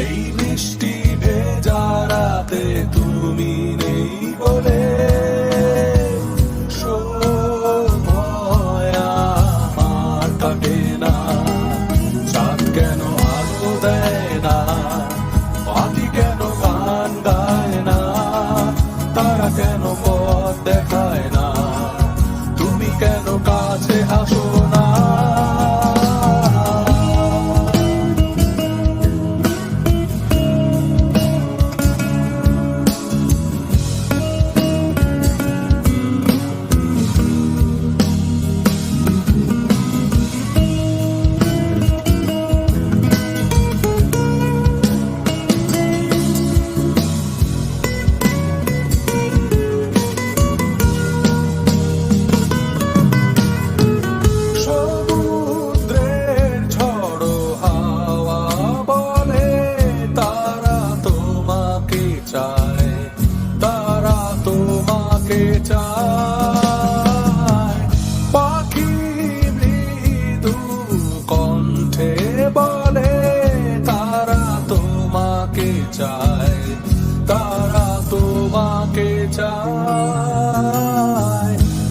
এই বৃষ্টি ভেজা রাতে তুমি নেই বলে সময় আমার কাটে না। চাঁদ কেন আলো দেয় না, পাখি কেন গান গায় না, তারা কেন পথ দেখায় না, তুমি কেন কাছে আসো না। তারা তোমাকে চায়, পাখি মৃদু কণ্ঠে বলে তারা তোমাকে চায়, তারা তোমাকে চায়।